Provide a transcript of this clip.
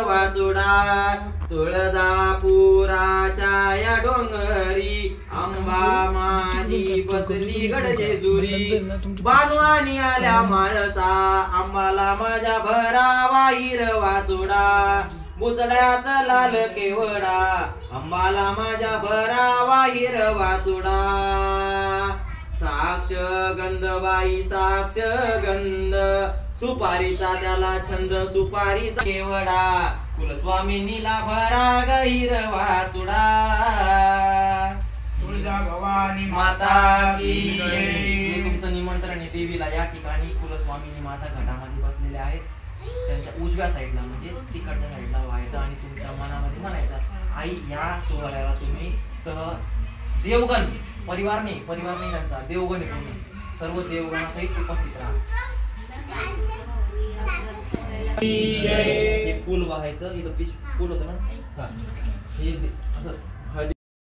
वाचुडा तुळजापुराच्या या डोंगरी आंबा माझी बसली गडजेजुरी बानू आणि आल्या माळसा आंबाला माझ्या भरावा हिरवा चुडा बुचड्यात लाल केवडा आंबाला माझ्या भरावा हिरवा चुडा साक्ष गंध बाई साक्ष गंध सुपारीचा त्याला छंद सुपारीचा केवडा कुलस्वामिनीला भरा ग हिरवा चुडा तुळजा भवानी माता की जय. तुमचं निमंत्रण आहे देवीला. या ठिकाणी कुलस्वामिनी माता घटामध्ये बसलेले आहेत. त्यांच्या उजव्या साईडला म्हणजे तिकडच्या साईडला व्हायचं आणि तुमच्या मनामध्ये म्हणायचं आई या सोहळ्याला तुम्ही सह देवगण परिवार नाही त्यांचा देवगण आहे तुम्ही सर्व देवगणासहित उपस्थित राहा. हे पूल व्हायचं इथं पूल होतं ना हे असं